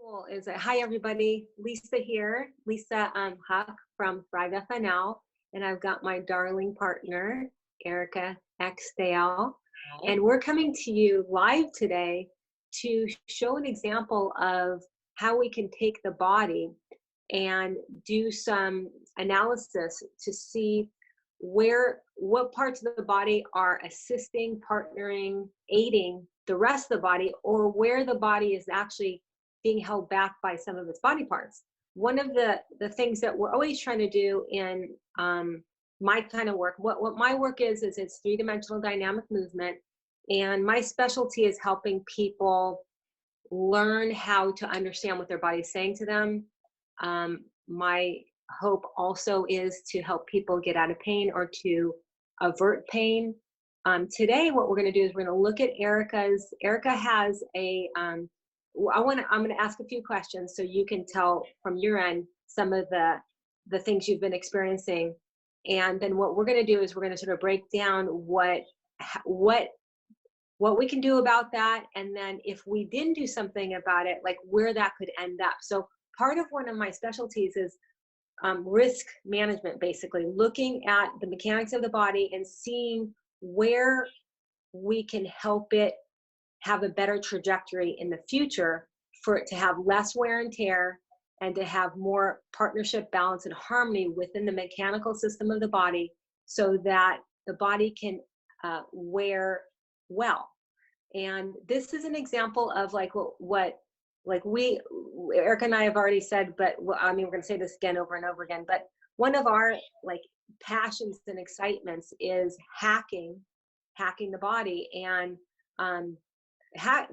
Cool. Hi everybody, Lisa here, Lisa Huck from Thrive FNL, and I've got my darling partner, Erica Exdale, and we're coming to you live today to show an example of how we can take the body and do some analysis to see what parts of the body are assisting, partnering, aiding the rest of the body, or where the body is actually being held back by some of its body parts. One of the things that we're always trying to do in my kind of work, what my work is it's three-dimensional dynamic movement, and my specialty is helping people learn how to understand what their body's saying to them. My hope also is to help people get out of pain or to avert pain. Today, what we're going to do is we're going to look at Erica has I'm going to ask a few questions so you can tell from your end some of the things you've been experiencing. And then what we're going to do is we're going to sort of break down what we can do about that. And then if we didn't do something about it, like where that could end up. So part of one of my specialties is risk management, basically looking at the mechanics of the body and seeing where we can help it have a better trajectory in the future, for it to have less wear and tear and to have more partnership, balance, and harmony within the mechanical system of the body, so that the body can wear well. And this is an example of Erica and I have already said, but I mean, we're going to say this again over and over again, but one of our passions and excitements is hacking the body. And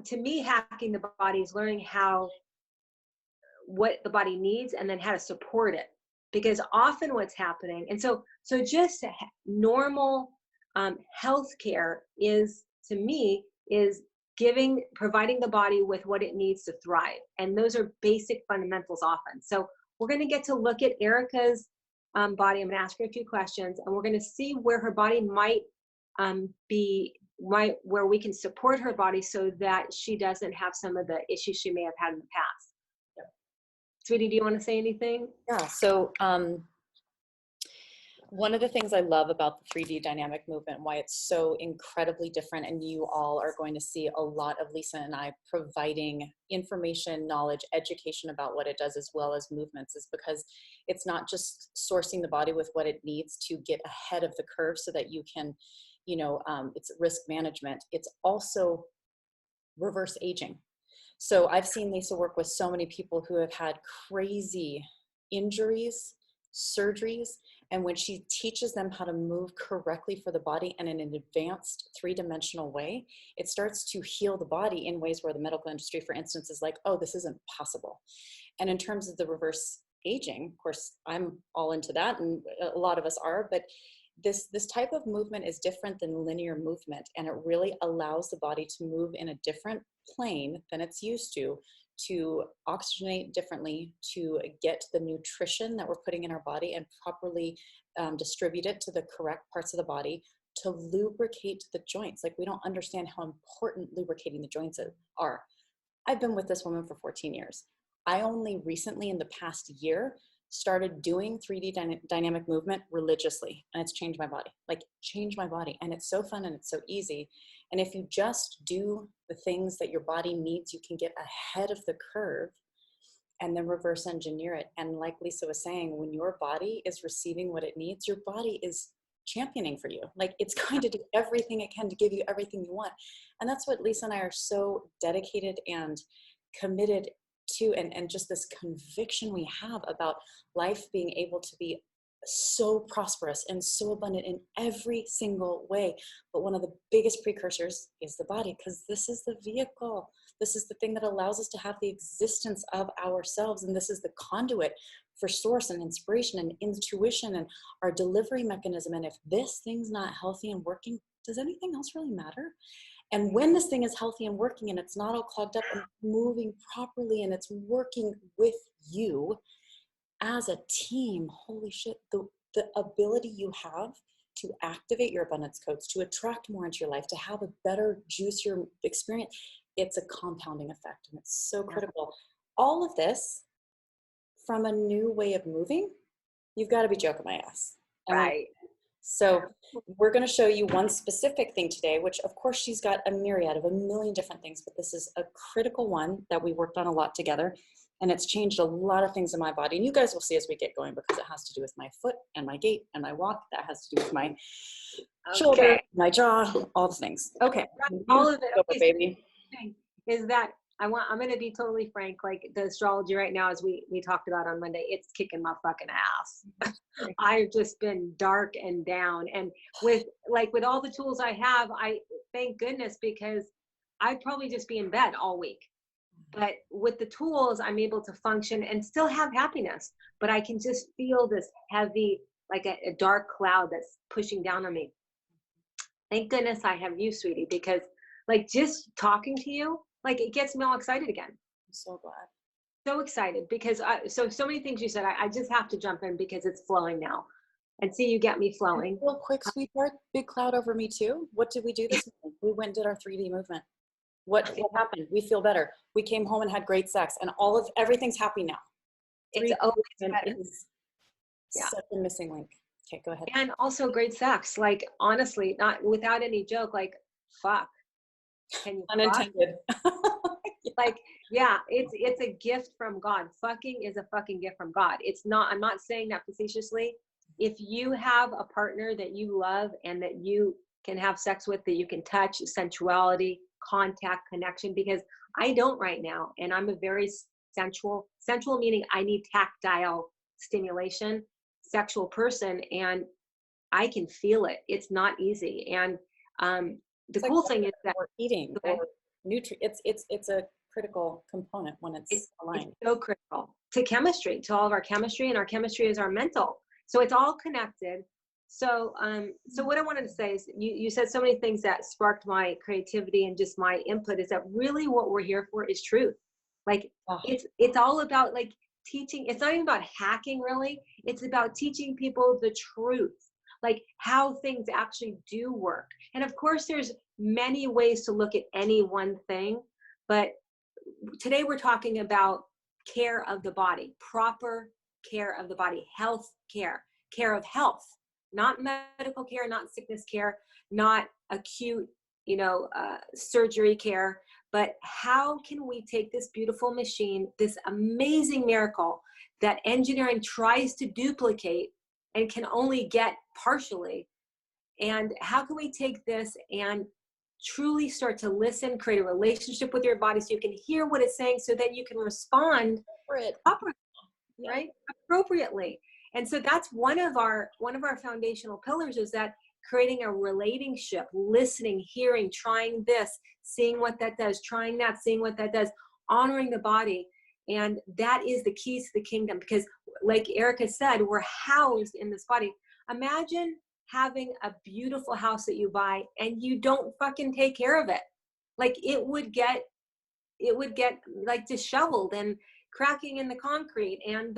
to me, hacking the body is learning what the body needs and then how to support it. Because often what's happening, and so just normal healthcare is, to me, is providing the body with what it needs to thrive. And those are basic fundamentals often. So we're going to get to look at Erica's body. I'm going to ask her a few questions, and we're going to see where her body might where we can support her body so that she doesn't have some of the issues she may have had in the past. Yeah. Sweetie, do you want to say anything? Yeah. So one of the things I love about the 3D dynamic movement, why it's so incredibly different, and you all are going to see a lot of Lisa and I providing information, knowledge, education about what it does, as well as movements, is because it's not just sourcing the body with what it needs to get ahead of the curve so that you can, it's risk management. It's also reverse aging. So I've seen Lisa work with so many people who have had crazy injuries, surgeries, and when she teaches them how to move correctly for the body and in an advanced three-dimensional way, it starts to heal the body in ways where the medical industry, for instance, is like, oh, this isn't possible. And in terms of the reverse aging, of course, I'm all into that, and a lot of us are, but this type of movement is different than linear movement, and it really allows the body to move in a different plane than it's used to oxygenate differently, to get the nutrition that we're putting in our body and properly distribute it to the correct parts of the body, to lubricate the joints. Like, we don't understand how important lubricating the joints are. I've been with this woman for 14 years. I only recently, in the past year, started doing 3D dynamic movement religiously, and it's changed my body, and it's so fun and it's so easy. And if you just do the things that your body needs, you can get ahead of the curve and then reverse engineer it. And like Lisa was saying, when your body is receiving what it needs, your body is championing for you. Like, it's going to do everything it can to give you everything you want. And that's what Lisa and I are so dedicated and committed to, and just this conviction we have about life being able to be so prosperous and so abundant in every single way. But one of the biggest precursors is the body, because this is the vehicle. This is the thing that allows us to have the existence of ourselves. And this is the conduit for source and inspiration and intuition and our delivery mechanism. And if this thing's not healthy and working, does anything else really matter? And when this thing is healthy and working and it's not all clogged up and moving properly and it's working with you as a team, holy shit, the ability you have to activate your abundance codes, to attract more into your life, to have a better, juicier experience, it's a compounding effect. And it's so critical. all of this from a new way of moving, you've got to be joking my ass. And Right. so we're going to show you one specific thing today, which of course she's got a myriad of a million different things, but this is a critical one that we worked on a lot together. And it's changed a lot of things in my body. And you guys will see as we get going, because it has to do with my foot and my gait and my walk. That has to do with my shoulder, my jaw, all the things. Okay. All of it. Okay, baby. Is that I'm going to be totally frank, like the astrology right now, as we talked about on Monday, it's kicking my fucking ass. I've just been dark and down. And with all the tools I have, I thank goodness, because I'd probably just be in bed all week. But with the tools, I'm able to function and still have happiness. But I can just feel this heavy, like a dark cloud that's pushing down on me. Thank goodness I have you, sweetie, because like just talking to you, like it gets me all excited again. I'm so glad. So excited because so many things you said, I just have to jump in because it's flowing now. And see, you get me flowing. Real quick, sweetheart, big cloud over me too. What did we do this morning? We went and did our 3D movement. What happened? We feel better. We came home and had great sex, and everything's happy now. It's always better. Is such a missing link. Okay, go ahead. And also great sex. Like honestly, not without any joke, like fuck. Can you unintended. Like, yeah, it's a gift from God. Fucking is a fucking gift from God. It's not, I'm not saying that facetiously. If you have a partner that you love and that you can have sex with, that you can touch, sensuality, contact, connection, because I don't right now. And I'm a very sensual meaning I need tactile stimulation, sexual person, and I can feel it. It's not easy. And the cool thing is that eating or nutrient, it's a critical component when it's aligned. It's so critical to chemistry, to all of our chemistry, and our chemistry is our mental. So it's all connected. So so what I wanted to say is you said so many things that sparked my creativity and just my input, is that really what we're here for is truth. Like it's all about like teaching. It's not even about hacking really. It's about teaching people the truth, like how things actually do work. And of course there's many ways to look at any one thing, but today we're talking about care of the body, proper care of the body, health care, care of health, not medical care, not sickness care, not acute, surgery care, but how can we take this beautiful machine, this amazing miracle that engineering tries to duplicate and can only get partially, and how can we take this and truly start to listen, create a relationship with your body so you can hear what it's saying, so that you can respond properly, right? Appropriately. And so that's one of our foundational pillars, is that creating a relationship, listening, hearing, trying this, seeing what that does, trying that, seeing what that does, honoring the body. And that is the keys to the kingdom, because like Erica said, we're housed in this body. Imagine having a beautiful house that you buy and you don't fucking take care of it. Like it would get like disheveled and cracking in the concrete and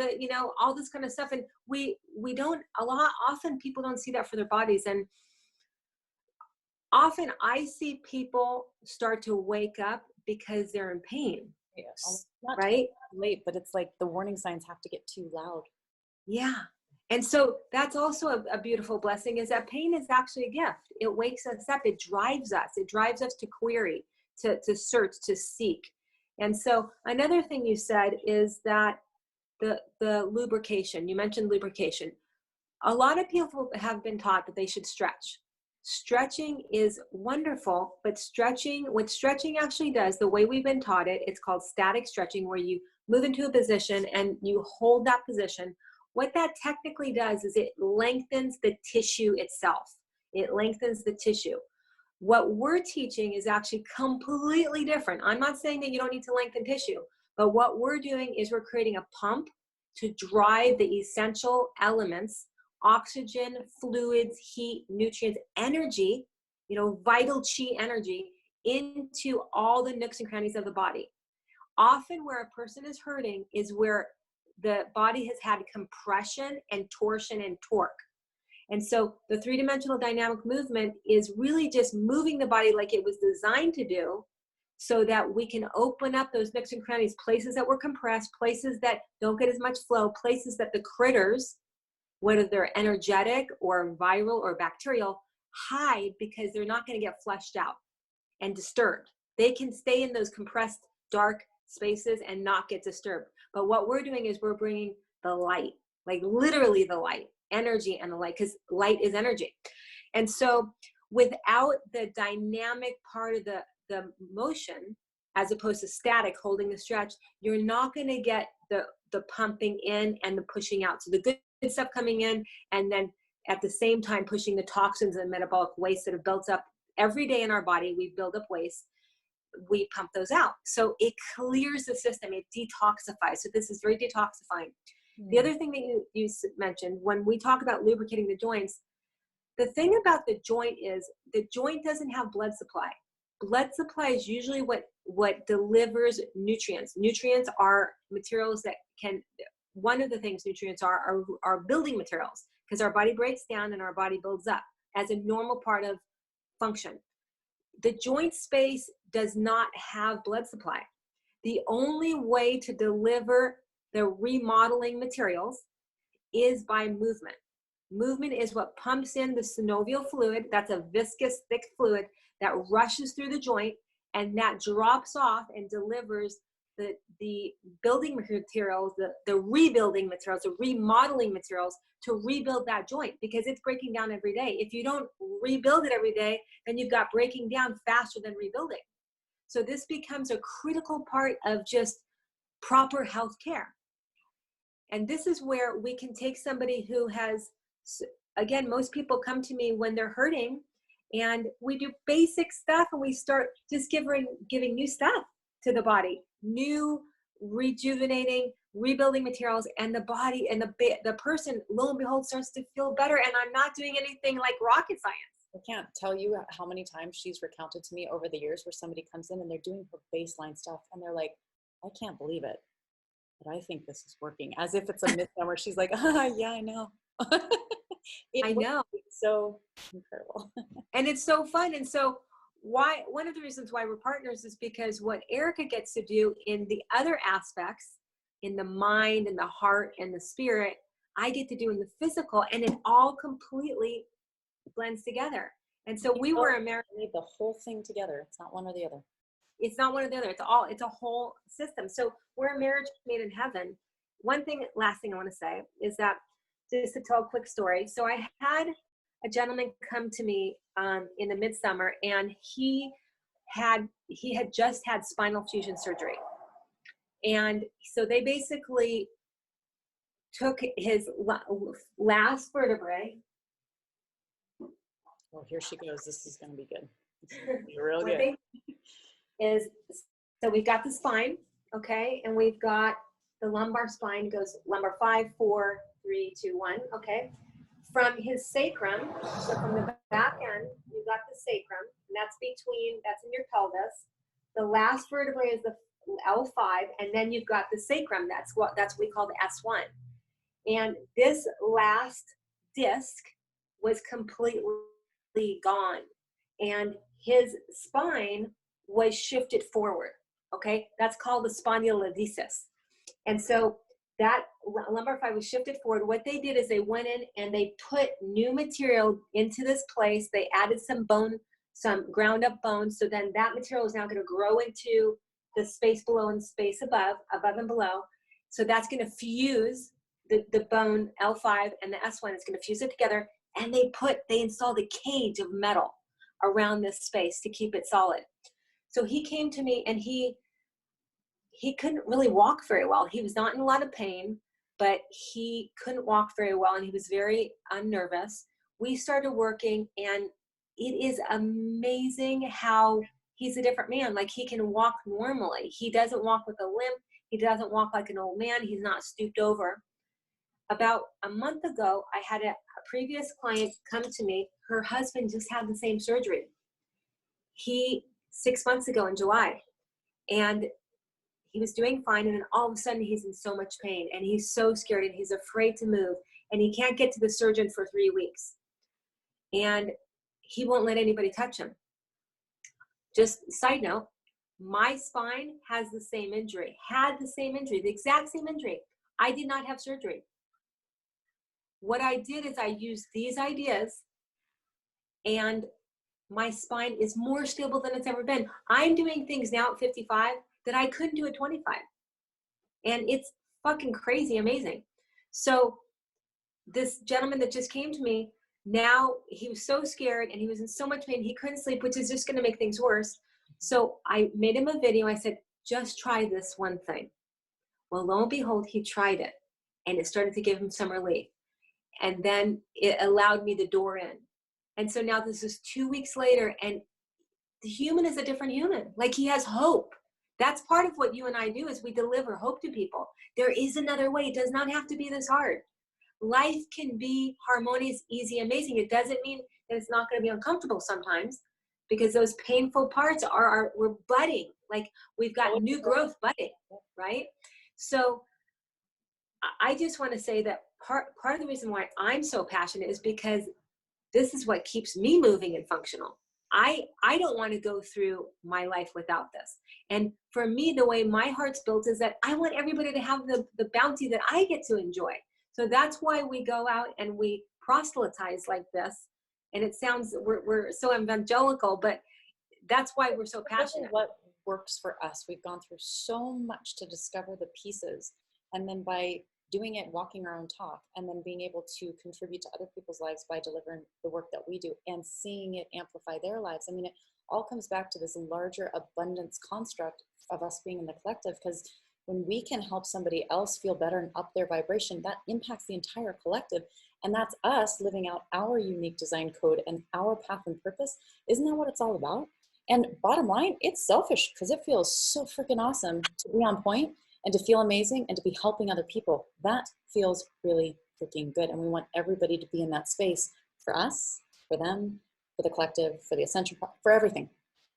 all this kind of stuff. And we don't, often people don't see that for their bodies. And often I see people start to wake up because they're in pain. Yes. Not right? Late, but it's like the warning signs have to get too loud. Yeah. And so that's also a beautiful blessing, is that pain is actually a gift. It wakes us up. It drives us. It drives us to query, to search, to seek. And so another thing you said is that the lubrication, you mentioned lubrication. A lot of people have been taught that they should stretch. Stretching is wonderful, but what stretching actually does, the way we've been taught it, it's called static stretching, where you move into a position and you hold that position. What that technically does is it lengthens the tissue itself. It lengthens the tissue. What we're teaching is actually completely different. I'm not saying that you don't need to lengthen tissue, but what we're doing is we're creating a pump to drive the essential elements, oxygen, fluids, heat, nutrients, energy, vital chi energy, into all the nooks and crannies of the body. Often where a person is hurting is where the body has had compression and torsion and torque. And so the three-dimensional dynamic movement is really just moving the body like it was designed to do, so that we can open up those nooks and crannies, places that were compressed, places that don't get as much flow, places that the critters, whether they're energetic or viral or bacterial, hide because they're not going to get flushed out and disturbed. They can stay in those compressed, dark spaces and not get disturbed. But what we're doing is we're bringing the light, like literally the light, energy and the light, because light is energy. And so without the dynamic part of the motion, as opposed to static, holding the stretch, you're not going to get the pumping in and the pushing out. So the good stuff coming in, and then at the same time pushing the toxins and metabolic waste that have built up every day in our body. We build up waste, we pump those out. So it clears the system, it detoxifies. So this is very detoxifying. The other thing that you mentioned, when we talk about lubricating the joints, the thing about the joint is the joint doesn't have blood supply. Blood supply is usually what delivers nutrients. Nutrients are materials that can, one of the things nutrients are building materials, because our body breaks down and our body builds up as a normal part of function. The joint space does not have blood supply. The only way to deliver the remodeling materials is by movement. Movement is what pumps in the synovial fluid. That's a viscous, thick fluid that rushes through the joint, and that drops off and delivers the building materials, the rebuilding materials, the remodeling materials to rebuild that joint, because it's breaking down every day. If you don't rebuild it every day, then you've got breaking down faster than rebuilding. So this becomes a critical part of just proper health care. And this is where we can take somebody who has, again, most people come to me when they're hurting, and we do basic stuff, and we start just giving new stuff to the body, new rejuvenating, rebuilding materials, and the body and the person, lo and behold, starts to feel better. And I'm not doing anything like rocket science. I can't tell you how many times she's recounted to me over the years where somebody comes in and they're doing her baseline stuff and they're like, I can't believe it, but I think this is working, as if it's a misnomer. She's like, yeah, I know. I know. It's so incredible. And it's so fun. And so one of the reasons why we're partners is because what Erica gets to do in the other aspects, in the mind and the heart and the spirit, I get to do in the physical, and it all completely blends together. And so we were need the whole thing together. It's not one or the other. It's not one or the other. It's a whole system. So we're a marriage made in heaven. Last thing I want to say is that, just to tell a quick story. So I had a gentleman come to me in the midsummer, and he had just had spinal fusion surgery. And so they basically took his last vertebrae. Well, here she goes. This is going to be good. This is going to be real good. So we've got the spine, okay, and we've got the lumbar spine, goes lumbar 5, 4, 3, 2, 1, okay. From his sacrum, so from the back end, you've got the sacrum, and that's in your pelvis. The last vertebrae is the L5, and then you've got the sacrum. That's what we call the S1. And this last disc was completely gone, and his spine was shifted forward. Okay, that's called the spondylolisthesis. And so that lumbar 5 was shifted forward. What they did is they went in and they put new material into this place. They added some bone, some ground up bone. So then that material is now going to grow into the space below and space above and below. So that's going to fuse the bone L5 and the S1. It's going to fuse it together. And they installed a cage of metal around this space to keep it solid. So he came to me, and he couldn't really walk very well. He was not in a lot of pain, but he couldn't walk very well, and he was very unnervous. We started working, and it is amazing how he's a different man. Like, he can walk normally. He doesn't walk with a limp. He doesn't walk like an old man. He's not stooped over. About a month ago, I had a previous client come to me. Her husband just had the same surgery. 6 months ago in July. And he was doing fine, and then all of a sudden he's in so much pain, and he's so scared, and he's afraid to move, and he can't get to the surgeon for 3 weeks. And he won't let anybody touch him. Just side note, my spine has the same injury, had the same injury, the exact same injury. I did not have surgery. What I did is I used these ideas, and my spine is more stable than it's ever been. I'm doing things now at 55 that I couldn't do at 25. And it's fucking crazy amazing. So this gentleman that just came to me, now he was so scared and he was in so much pain, he couldn't sleep, which is just going to make things worse. So I made him a video. I said, just try this one thing. Well, lo and behold, he tried it and it started to give him some relief. And then it allowed me the door in. And so now this is 2 weeks later, and the human is a different human. Like, he has hope. That's part of what you and I do, is we deliver hope to people. There is another way. It does not have to be this hard. Life can be harmonious, easy, amazing. It doesn't mean that it's not going to be uncomfortable sometimes, because those painful parts we're budding. Like, we've got new growth budding, right? So I just want to say that part of the reason why I'm so passionate is because this is what keeps me moving and functional. I don't want to go through my life without this. And for me, the way my heart's built is that I want everybody to have the bounty that I get to enjoy. So that's why we go out and we proselytize like this. And it sounds, we're so evangelical, but that's why we're so passionate. What works for us. We've gone through so much to discover the pieces. And then by doing it, walking our own talk, and then being able to contribute to other people's lives by delivering the work that we do and seeing it amplify their lives. I mean, it all comes back to this larger abundance construct of us being in the collective, because when we can help somebody else feel better and up their vibration, that impacts the entire collective. And that's us living out our unique design code and our path and purpose. Isn't that what it's all about? And bottom line, it's selfish, because it feels so freaking awesome to be on point and to feel amazing and to be helping other people. That feels really freaking good. And we want everybody to be in that space, for us, for them, for the collective, for the ascension, for everything.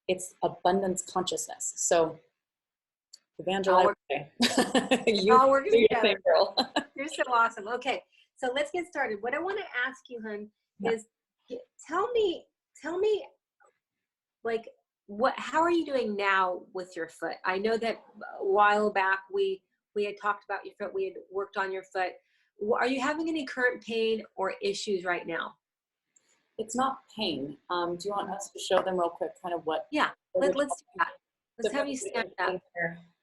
It's abundance consciousness. So evangelize. You all work together. Girl. You're so awesome. Okay, so let's get started. What I want to ask you, hun, is tell me, like, how are you doing now with your foot? I know that a while back we had talked about your foot. We had worked on your foot. Are you having any current pain or issues right now? It's not pain. Do you want us to show them real quick kind of what? Yeah, let's do that. Let's have you stand up.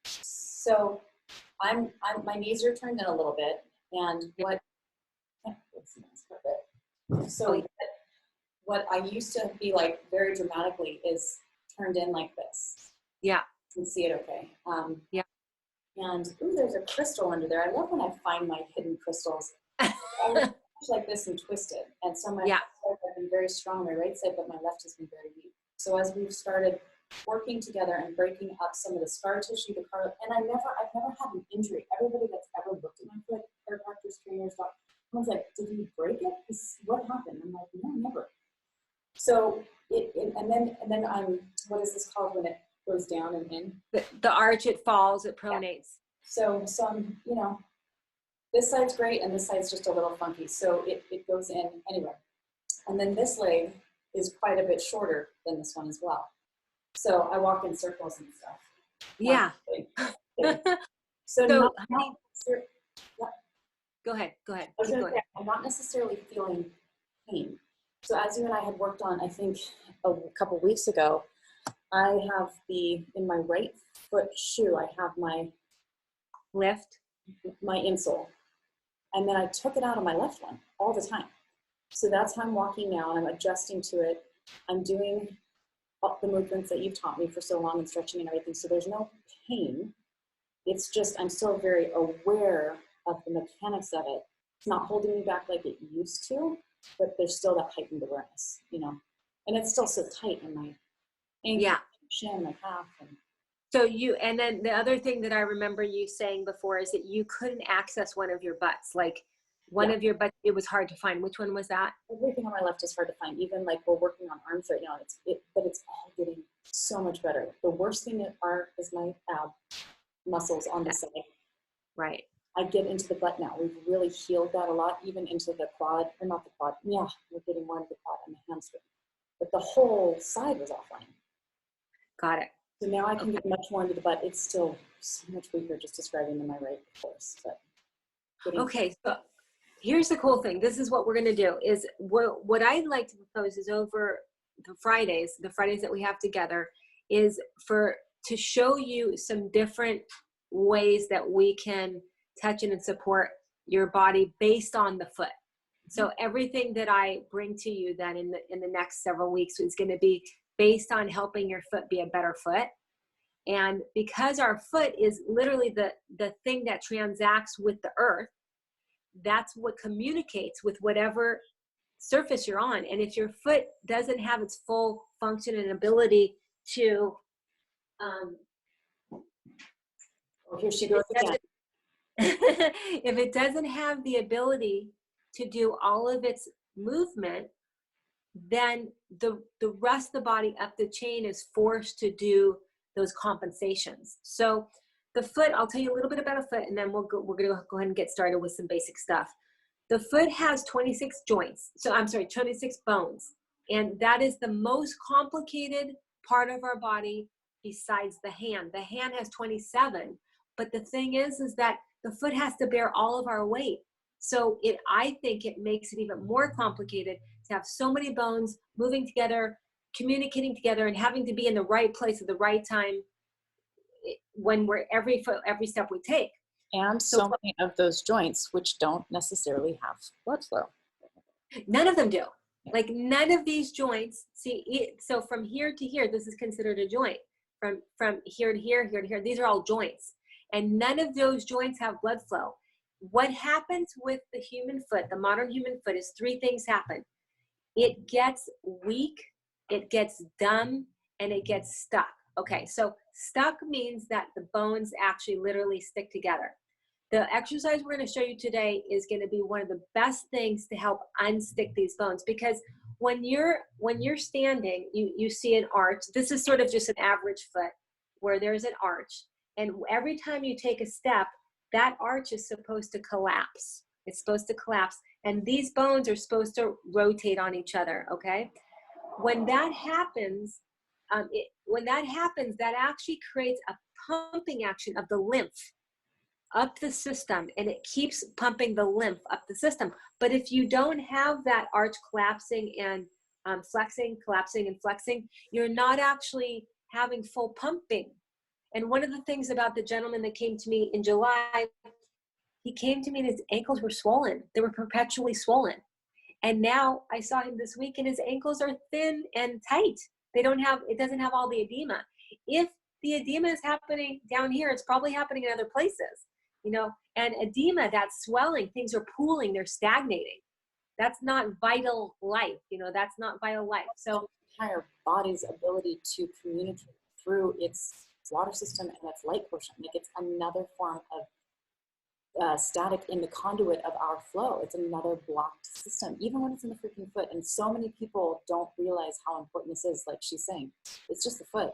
So my knees are turned in a little bit, and what I used to be like very dramatically is turned in like this. Yeah. You can see it okay. Yeah. And ooh, there's a crystal under there. I love when I find my hidden crystals. I was like this and twisted. And so my left side has been very strong on my right side, but my left has been very weak. So as we've started working together and breaking up some of the scar tissue, and I've never had an injury. Everybody that's ever looked at my foot, chiropractors, trainers, someone's like, did you break it? What happened? I'm like, no, never. So and then I'm, what is this called when it goes down and in? The arch, it falls, it pronates. Yeah. So I'm, this side's great and this side's just a little funky. So it goes in anyway. And then this leg is quite a bit shorter than this one as well. So I walk in circles and stuff. Yeah. So go ahead. I'm not necessarily feeling pain. So as you and I had worked on, I think a couple weeks ago, I have in my right foot shoe, I have my insole. And then I took it out on my left one all the time. So that's how I'm walking now. I'm adjusting to it. I'm doing the movements that you've taught me for so long and stretching and everything. So there's no pain. It's just, I'm still very aware of the mechanics of it. It's not holding me back like it used to, but there's still that heightened awareness, and it's still so tight in my ankle, shin, my calf. So and then the other thing that I remember you saying before is that you couldn't access one of your butts, like one of your butts, it was hard to find. Which one was that? Everything on my left is hard to find. Even like we're working on arms right now, but it's all getting so much better. The worst thing is my ab muscles on the side. Right. I get into the butt now. We've really healed that a lot, even into the quad, or not the quad. Yeah, we're getting more into the quad and the hamstring. But the whole side was offline. Got it. So now I can get much more into the butt. It's still so much weaker just describing to my right, of course. But Okay, so here's the cool thing. This is what we're going to do is what I'd like to propose is over the Fridays that we have together is to show you some different ways that we can touch and support your body based on the foot. So everything that I bring to you then in the next several weeks is going to be based on helping your foot be a better foot. And because our foot is literally the thing that transacts with the earth, that's what communicates with whatever surface you're on. And if your foot doesn't have its full function and ability to, here she goes again. if it doesn't have the ability to do all of its movement, then the rest of the body up the chain is forced to do those compensations. So the foot, I'll tell you a little bit about a foot, and then we're going to go ahead and get started with some basic stuff. The foot has 26 joints. So I'm sorry, 26 bones. And that is the most complicated part of our body besides the hand. The hand has 27. But the thing is that the foot has to bear all of our weight. So I think it makes it even more complicated to have so many bones moving together, communicating together, and having to be in the right place at the right time when we're every step we take. And so many of those joints which don't necessarily have blood flow. None of them do. Like none of these joints, so from here to here, this is considered a joint. From here to here, here to here, these are all joints. And none of those joints have blood flow. What happens with the human foot, the modern human foot, is three things happen. It gets weak, it gets dumb, and it gets stuck. Okay, so stuck means that the bones actually literally stick together. The exercise we're going to show you today is going to be one of the best things to help unstick these bones, because when you're standing, you see an arch. This is sort of just an average foot where there's an arch. And every time you take a step, that arch is supposed to collapse. It's supposed to collapse. And these bones are supposed to rotate on each other, okay? When that happens, that actually creates a pumping action of the lymph up the system, and it keeps pumping the lymph up the system. But if you don't have that arch collapsing and flexing, collapsing and flexing, you're not actually having full pumping. And one of the things about the gentleman that came to me in July, he came to me and his ankles were swollen. They were perpetually swollen. And now I saw him this week and his ankles are thin and tight. It doesn't have all the edema. If the edema is happening down here, it's probably happening in other places, and edema, that's swelling, things are pooling, they're stagnating. That's not vital life, that's not vital life. So the entire body's ability to communicate through its water system and its light portion, like it's another form of static in the conduit of our flow. It's another blocked system, even when it's in the freaking foot. And so many people don't realize how important this is. Like she's saying, it's just the foot.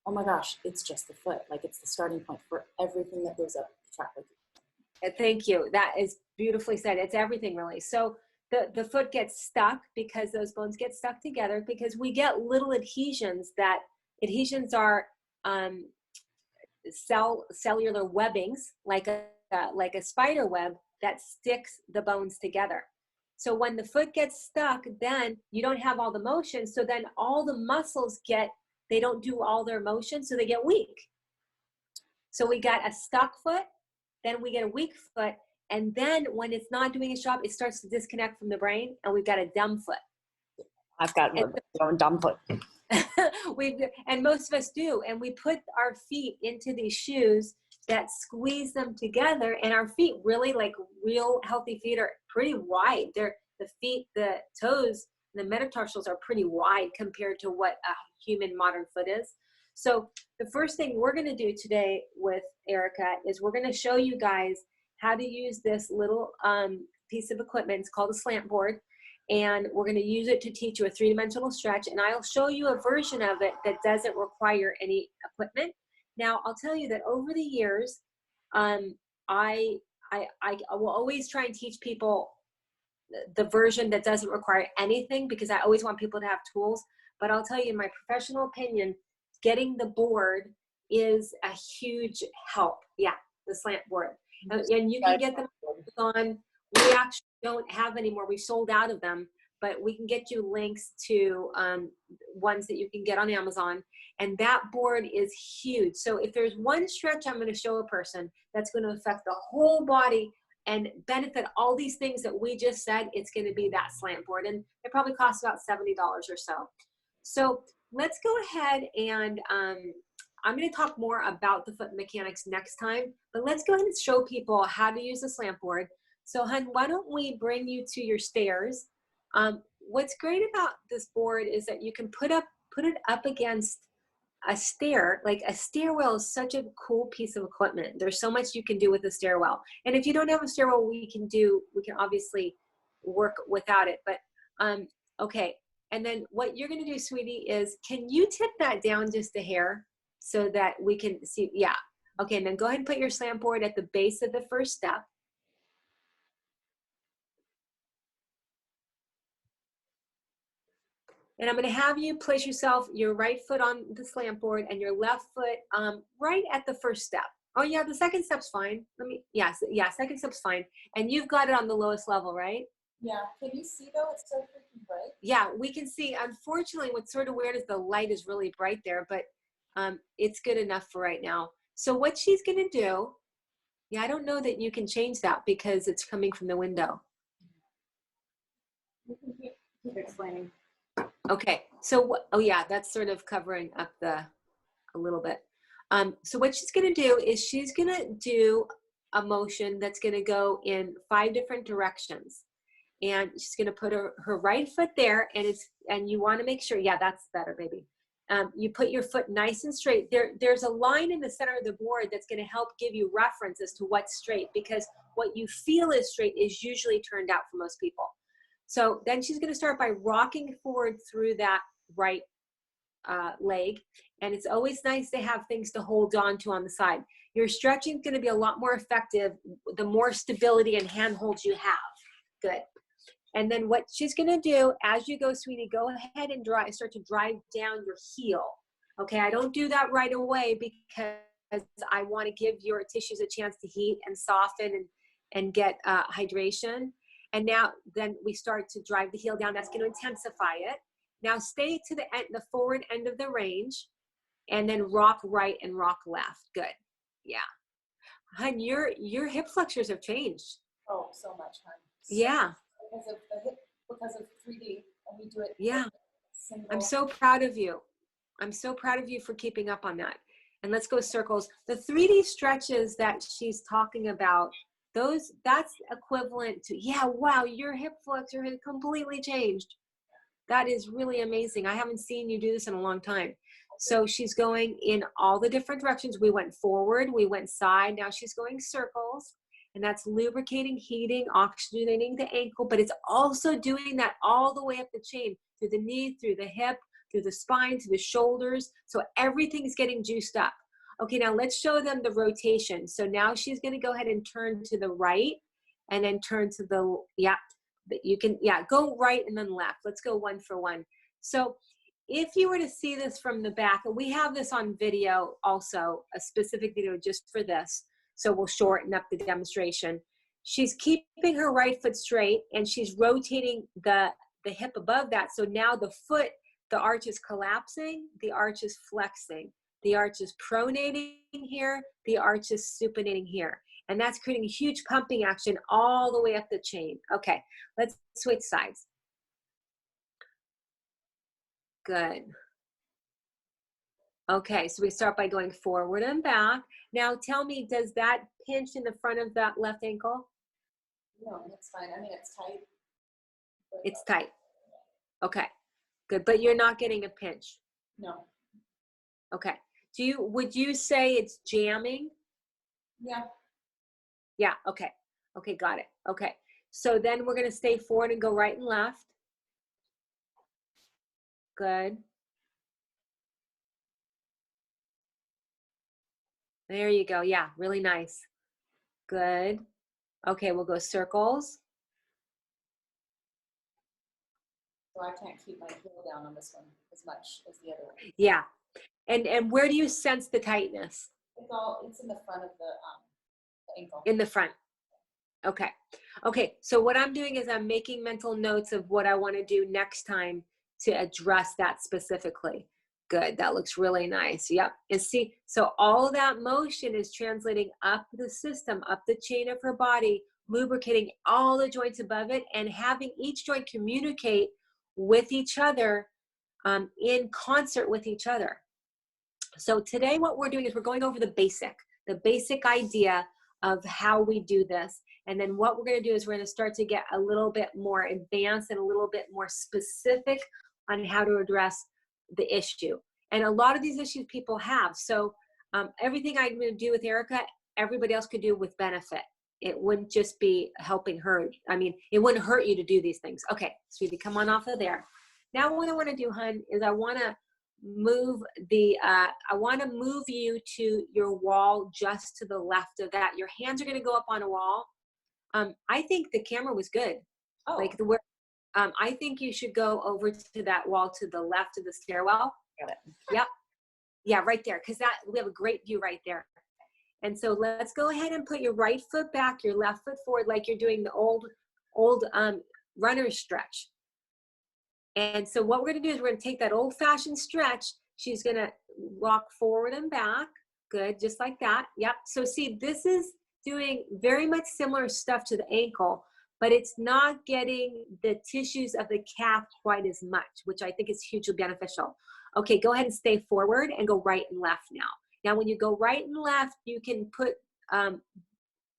Oh my gosh, it's just the foot. Like it's the starting point for everything that goes up the track. Thank you. That is beautifully said. It's everything really. So the foot gets stuck because those bones get stuck together, because we get little adhesions. That adhesions are cellular webbings, like a spider web that sticks the bones together. So when the foot gets stuck, then you don't have all the motion. So then all the muscles they don't do all their motion, so they get weak. So we got a stuck foot, then we get a weak foot, and then when it's not doing its job, it starts to disconnect from the brain, and we've got a dumb foot. I've got a dumb foot. And most of us do, and we put our feet into these shoes that squeeze them together, and our feet really, like real healthy feet, are pretty wide. The toes, the metatarsals are pretty wide compared to what a human modern foot is. So the first thing we're going to do today with Erica is we're going to show you guys how to use this little piece of equipment. It's called a slant board. And we're going to use it to teach you a three-dimensional stretch. And I'll show you a version of it that doesn't require any equipment. Now, I'll tell you that over the years, I will always try and teach people the version that doesn't require anything, because I always want people to have tools. But I'll tell you, in my professional opinion, getting the board is a huge help. Yeah, the slant board. And you can get them on, we actually don't have anymore. We sold out of them, but we can get you links to ones that you can get on Amazon. And that board is huge. So if there's one stretch I'm going to show a person that's going to affect the whole body and benefit all these things that we just said, it's going to be that slant board. And it probably costs about $70 or so. So let's go ahead and I'm going to talk more about the foot mechanics next time, but let's go ahead and show people how to use the slant board. So hun, why don't we bring you to your stairs? What's great about this board is that you can put it up against a stair. Like a stairwell is such a cool piece of equipment. There's so much you can do with a stairwell. And if you don't have a stairwell, we can obviously work without it. But okay. And then what you're going to do, sweetie, is can you tip that down just a hair so that we can see? Yeah. Okay. And then go ahead and put your slant board at the base of the first step. And I'm going to have you place your right foot on the slant board and your left foot right at the first step. Oh yeah, the second step's fine. Second step's fine. And you've got it on the lowest level, right? Yeah. Can you see though? It's so freaking bright. Yeah, we can see. Unfortunately, what's sort of weird is the light is really bright there, but it's good enough for right now. So what she's going to do, yeah, I don't know that you can change that because it's coming from the window. You can keep explaining. Okay, so oh yeah, that's sort of covering up a little bit. So what she's going to do is she's going to do a motion that's going to go in 5 different directions. And she's going to put her right foot there, and you want to make sure, yeah, that's better, baby. You put your foot nice and straight. There's a line in the center of the board that's going to help give you reference as to what's straight, because what you feel is straight is usually turned out for most people. So then she's going to start by rocking forward through that right leg. And it's always nice to have things to hold on to on the side. Your stretching is going to be a lot more effective the more stability and handholds you have. Good. And then what she's going to do as you go, sweetie, go ahead and start to drive down your heel. Okay, I don't do that right away because I want to give your tissues a chance to heat and soften and get hydration. And now then we start to drive the heel down. That's going to intensify it. Now stay to the forward end of the range and then rock right and rock left. Good. Yeah. Hun, your hip flexors have changed. Oh, so much, hun. Yeah. Because of 3D, and we do it. Yeah. I'm so proud of you. I'm so proud of you for keeping up on that. And let's go circles. The 3D stretches that she's talking about, that's equivalent to, yeah, wow, your hip flexor has completely changed. That is really amazing. I haven't seen you do this in a long time. So she's going in all the different directions. We went forward, we went side. Now she's going circles. And that's lubricating, heating, oxygenating the ankle, but it's also doing that all the way up the chain, through the knee, through the hip, through the spine, to the shoulders. So everything's getting juiced up. Okay, now let's show them the rotation. So now she's gonna go ahead and turn to the right and then turn to the, go right and then left. Let's go one for one. So if you were to see this from the back, and we have this on video also, a specific video just for this, so we'll shorten up the demonstration. She's keeping her right foot straight and she's rotating the hip above that. So now the arch is collapsing, the arch is flexing, the arch is pronating here, the arch is supinating here. And that's creating a huge pumping action all the way up the chain. Okay, let's switch sides. Good. Okay, so we start by going forward and back. Now tell me, does that pinch in the front of that left ankle? No, it's fine. I mean, it's tight. It's tight. Okay, good. But you're not getting a pinch? No. Okay. Would you say it's jamming? Yeah. Yeah, okay. Okay, got it. Okay. So then we're going to stay forward and go right and left. Good. There you go. Yeah, really nice. Good. Okay, we'll go circles. So I can't keep my heel down on this one as much as the other one. Yeah. And where do you sense the tightness? It's in the front of the ankle. In the front. Okay. Okay. So what I'm doing is I'm making mental notes of what I want to do next time to address that specifically. Good. That looks really nice. Yep. And see, so all that motion is translating up the system, up the chain of her body, lubricating all the joints above it, and having each joint communicate with each other in concert with each other. So today what we're doing is we're going over the basic idea of how we do this. And then what we're going to do is we're going to start to get a little bit more advanced and a little bit more specific on how to address the issue. And a lot of these issues people have. So everything I'm going to do with Erica, everybody else could do with benefit. It wouldn't just be helping her. I mean, it wouldn't hurt you to do these things. Okay, sweetie, come on off of there. Now what I want to do, hun, is I want to move you to your wall just to the left of that. Your hands are going to go up on a wall. I think the camera was good. Oh. Like I think you should go over to that wall to the left of the stairwell. Got it. Yep. Yeah, right there. Because we have a great view right there. And so let's go ahead and put your right foot back, your left foot forward, like you're doing the old runner's stretch. And so what we're going to do is we're going to take that old-fashioned stretch. She's going to walk forward and back. Good, just like that. Yep. So see, this is doing very much similar stuff to the ankle, but it's not getting the tissues of the calf quite as much, which I think is hugely beneficial. Okay, go ahead and stay forward and go right and left now. Now, when you go right and left, you can put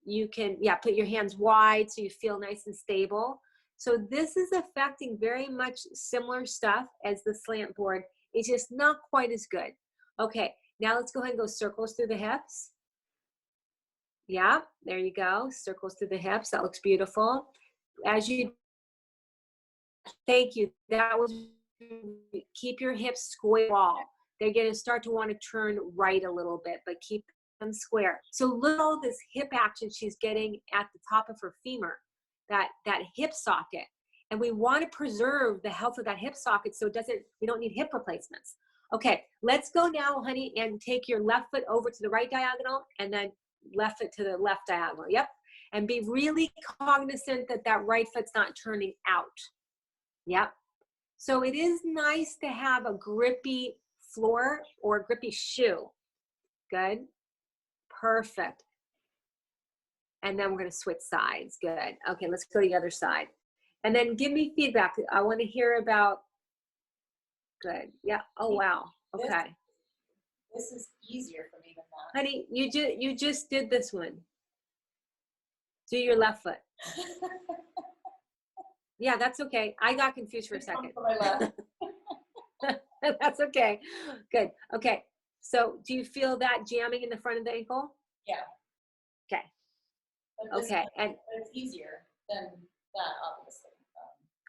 your hands wide so you feel nice and stable. So this is affecting very much similar stuff as the slant board. It's just not quite as good. Okay, now let's go ahead and go circles through the hips. Yeah, there you go. Circles through the hips. That looks beautiful. Thank you. That was, keep your hips square wall. They're going to start to want to turn right a little bit, but keep them square. So look at all this hip action she's getting at the top of her femur, that hip socket. And we want to preserve the health of that hip socket so we don't need hip replacements. Okay, let's go now, honey, and take your left foot over to the right diagonal and then left foot to the left diagonal. Yep. And be really cognizant that that right foot's not turning out. Yep. So it is nice to have a grippy floor or a grippy shoe. Good. Perfect. And then we're going to switch sides. Good. Okay, let's go to the other side. And then give me feedback. I want to hear about, good. Yeah. Oh, wow. Okay. This is easier for me than that. Honey, you just did this one. Do your left foot. Yeah, that's okay. I got confused for a second. For my left. That's okay. Good. Okay. So do you feel that jamming in the front of the ankle? Yeah. Okay. But this Okay. one, And it's easier than that, obviously.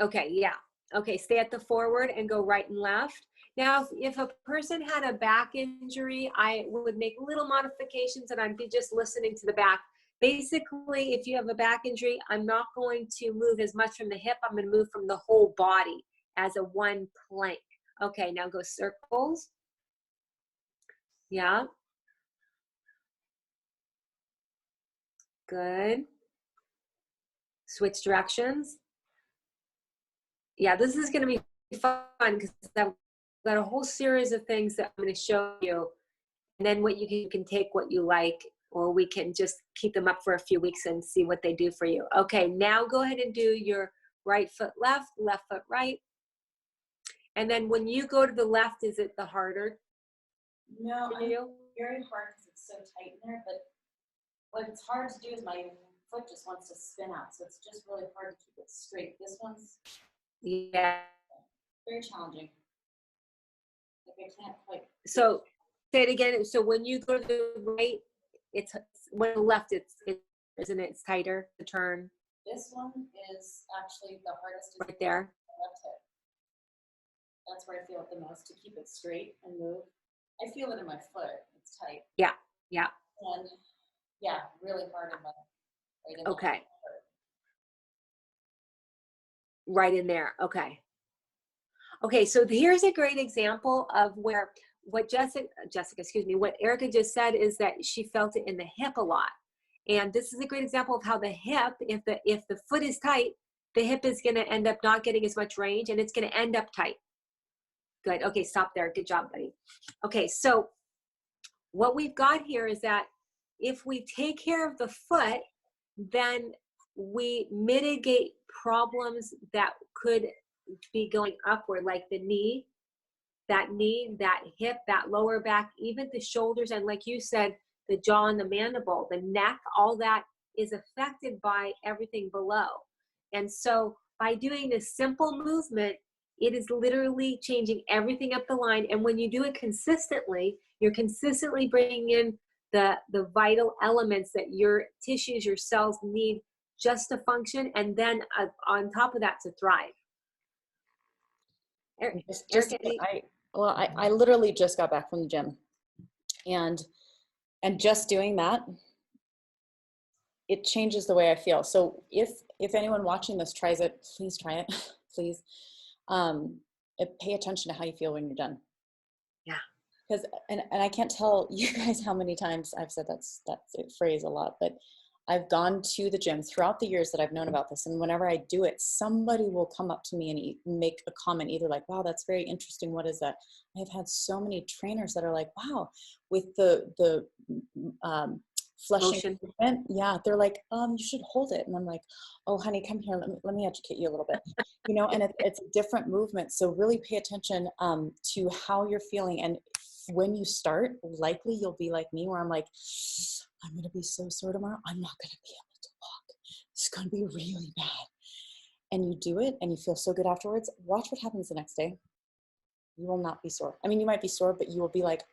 okay, yeah. Okay, stay at the forward and go right and left. Now, if a person had a back injury, I would make little modifications and I'd be just listening to the back. Basically, if you have a back injury, I'm not going to move as much from the hip. I'm going to move from the whole body as a one plank. Okay, now go circles. Yeah. Good. Switch directions. Yeah, this is going to be fun because I've got a whole series of things that I'm going to show you. And then what you can take what you like, or we can just keep them up for a few weeks and see what they do for you. Okay, now go ahead and do your right foot left, left foot right. And then when you go to the left, is it the harder No, for you? very hard because it's so tight in there, but what it's hard to do is my foot just wants to spin out, so it's just really hard to keep it straight. This one's Yeah. very challenging. Like I can't quite. So say it again. So when you go to the right, it's when the left, isn't it? It's tighter to turn This one is actually the hardest to do right there. on the left hip. That's where I feel it the most, to keep it straight and move. I feel it in my foot. It's tight. Yeah. Yeah. And yeah, really hard in my right in my Okay. foot. Right in there. Okay. Okay. So here's a great example of where what Jessica, excuse me, what Erica just said is that she felt it in the hip a lot. And this is a great example of how the hip, if the foot is tight, the hip is going to end up not getting as much range, and it's going to end up tight. Good. Okay, stop there. Good job, buddy. Okay, so what we've got here is that if we take care of the foot, then we mitigate problems that could be going upward, like the knee, that hip, that lower back, even the shoulders, and like you said, the jaw and the mandible, the neck, all that is affected by everything below. And so by doing this simple movement, it is literally changing everything up the line. And when you do it consistently, you're consistently bringing in the vital elements that your tissues, your cells need just to function, and then on top of that, to thrive. I literally just got back from the gym, and just doing that, it changes the way I feel. So if anyone watching this tries it, please try it, please. Pay attention to how you feel when you're done. Yeah. Because, and I can't tell you guys how many times I've said that phrase a lot, but I've gone to the gym throughout the years that I've known about this. And whenever I do it, somebody will come up to me and make a comment, either like, wow, that's very interesting. What is that? I've had so many trainers that are like, wow, with the flushing movement. Yeah. They're like, you should hold it. And I'm like, oh, honey, come here. Let me educate you a little bit, and it's a different movement. So really pay attention to how you're feeling. And when you start, likely you'll be like me, where I'm like, I'm going to be so sore tomorrow. I'm not going to be able to walk. It's going to be really bad. And you do it and you feel so good afterwards. Watch what happens the next day. You will not be sore. I mean, you might be sore, but you will be like,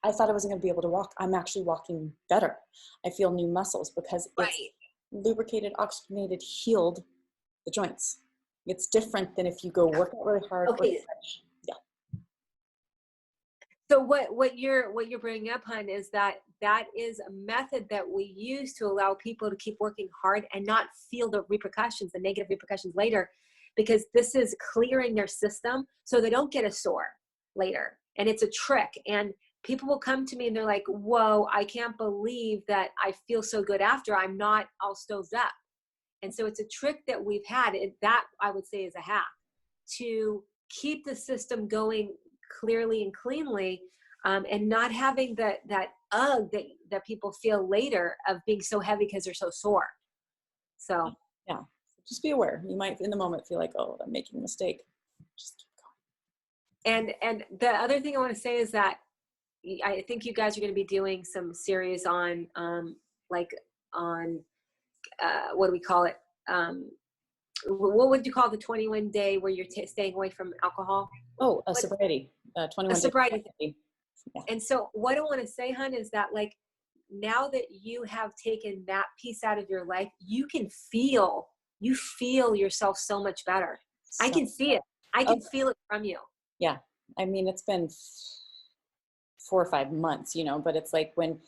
I thought I wasn't going to be able to walk. I'm actually walking better. I feel new muscles because it's lubricated, oxygenated, healed the joints. It's different than if you go work out really hard. Okay. Yeah. So what you're bringing up, hon, is that is a method that we use to allow people to keep working hard and not feel the repercussions, the negative repercussions later, because this is clearing their system so they don't get a sore later. And it's a trick. And people will come to me and they're like, whoa, I can't believe that I feel so good after. I'm not all stoved up. And so it's a trick that we've had. That I would say is a hack to keep the system going clearly and cleanly, and not having that that people feel later of being so heavy because they're so sore. So yeah, just be aware. You might in the moment feel like, oh, I'm making a mistake. Just keep going. And the other thing I want to say is that I think you guys are going to be doing some series on what do we call it? What would you call the 21-day where you're staying away from alcohol? Oh, a sobriety. 21 days. Sobriety. Yeah. And so what I want to say, hon, is that like now that you have taken that piece out of your life, you feel yourself so much better. I can see it. I can feel it from you. Yeah. I mean, it's been 4 or 5 months, but it's like when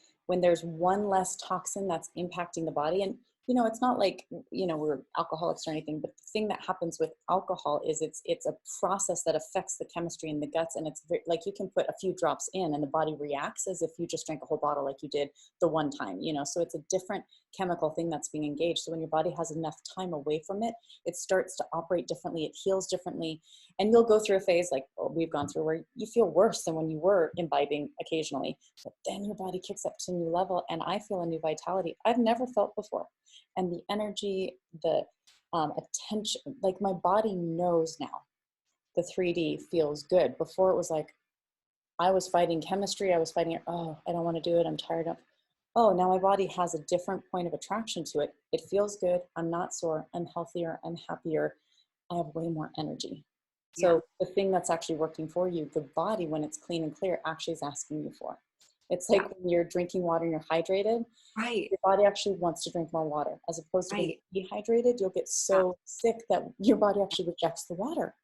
there's one less toxin that's impacting the body, and it's not like, we're alcoholics or anything, but the thing that happens with alcohol is it's a process that affects the chemistry in the guts. And it's like, you can put a few drops in and the body reacts as if you just drank a whole bottle like you did the one time, so it's a different chemical thing that's being engaged. So when your body has enough time away from it, it starts to operate differently. It heals differently. And you'll go through a phase like we've gone through where you feel worse than when you were imbibing occasionally, but then your body kicks up to a new level. And I feel a new vitality I've never felt before. And the energy, the attention, like my body knows now the 3D feels good. Before it was like, I was fighting chemistry. I was fighting it. Oh, I don't want to do it. I'm tired of. Oh, now my body has a different point of attraction to it. It feels good. I'm not sore. I'm healthier. I'm happier. I have way more energy. So the thing that's actually working for you, the body, when it's clean and clear, actually is asking you for. It's like when you're drinking water and you're hydrated, right? Your body actually wants to drink more water, as opposed to being dehydrated. You'll get so sick that your body actually rejects the water.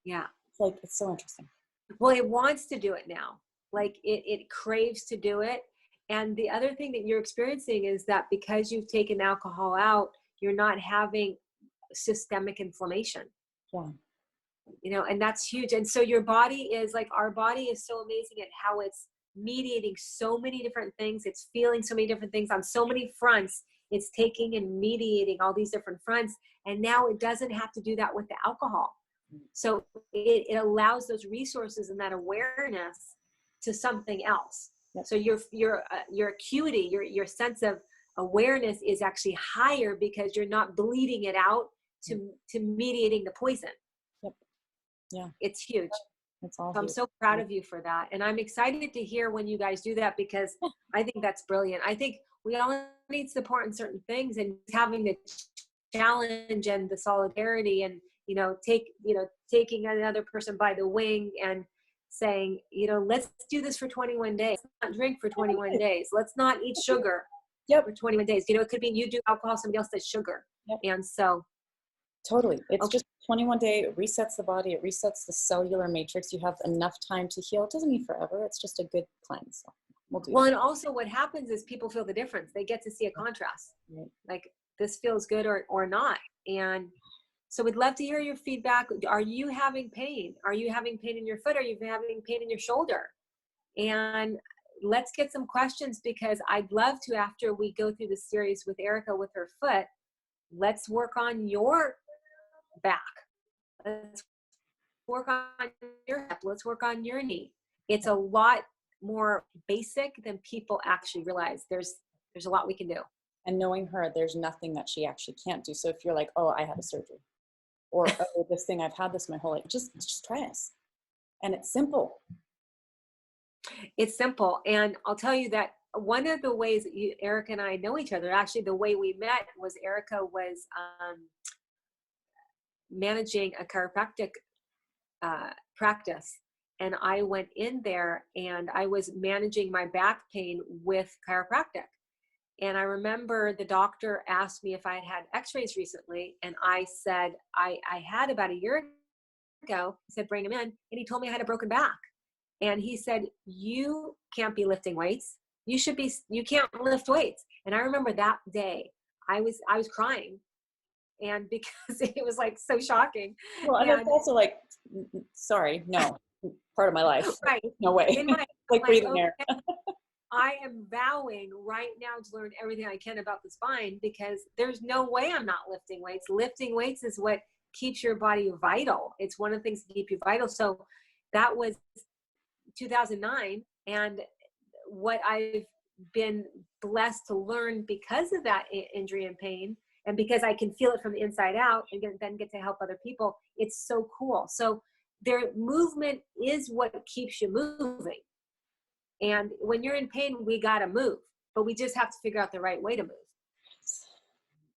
Yeah. It's so interesting. Well, it wants to do it now. Like it craves to do it. And the other thing that you're experiencing is that because you've taken alcohol out, you're not having systemic inflammation. Yeah. you know, and that's huge. And so your body is like, our body is so amazing at how it's mediating so many different things. It's feeling so many different things on so many fronts. It's taking and mediating all these different fronts. And now it doesn't have to do that with the alcohol. So it allows those resources and that awareness to something else. Yep. So your acuity, your sense of awareness is actually higher because you're not bleeding it out to mediating the poison. Yep. Yeah. It's huge. It's all So I'm huge. so proud of you for that. And I'm excited to hear when you guys do that, because I think that's brilliant. I think we all need support in certain things, and having the challenge and the solidarity, and, you know, taking another person by the wing and saying, you know, let's do this for 21 days. Let's not drink for 21 days. Let's not eat sugar for 21 days. You know, it could be you do alcohol, somebody else does sugar. Yep. And so. Totally. It's Okay. just 21-day, it resets the body, it resets the cellular matrix. You have enough time to heal. It doesn't mean forever. It's just a good cleanse. So we'll do Well, that. and also what happens is people feel the difference. They get to see a contrast. Right. Like, this feels good or not. And so we'd love to hear your feedback. Are you having pain? Are you having pain in your foot? Are you having pain in your shoulder? And let's get some questions, because I'd love to, after we go through the series with Erica with her foot, let's work on your back. Let's work on your hip. Let's work on your knee. It's a lot more basic than people actually realize. There's a lot we can do. And knowing her, there's nothing that she actually can't do. So if you're like, oh, I had a surgery, or oh, this thing, I've had this my whole life, just try us. And it's simple. It's simple. And I'll tell you that one of the ways that Erica and I know each other, actually the way we met was Erica was managing a chiropractic practice. And I went in there and I was managing my back pain with chiropractic. And I remember the doctor asked me if I had had x-rays recently. And I said, I had about a year ago. He said, bring him in. And he told me I had a broken back. And he said, you can't be lifting weights. You can't lift weights. And I remember that day I was crying. And because it was like so shocking. Well, and it's also like, sorry, no, part of my life. Right. No way. In my, like breathing air. I am vowing right now to learn everything I can about the spine, because there's no way I'm not lifting weights. Lifting weights is what keeps your body vital. It's one of the things that keep you vital. So that was 2009. And what I've been blessed to learn because of that injury and pain, and because I can feel it from the inside out and then get to help other people, it's so cool. So their movement is what keeps you moving. And when you're in pain, we got to move, but we just have to figure out the right way to move.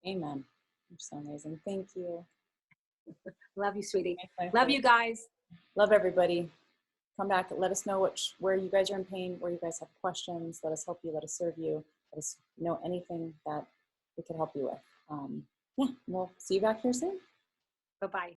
Amen. You're so amazing. Thank you. Love you, sweetie. Love you guys. Love everybody. Come back. Let us know where you guys are in pain, where you guys have questions. Let us help you. Let us serve you. Let us know anything that we can help you with. Yeah, we'll see you back here soon. Bye-bye.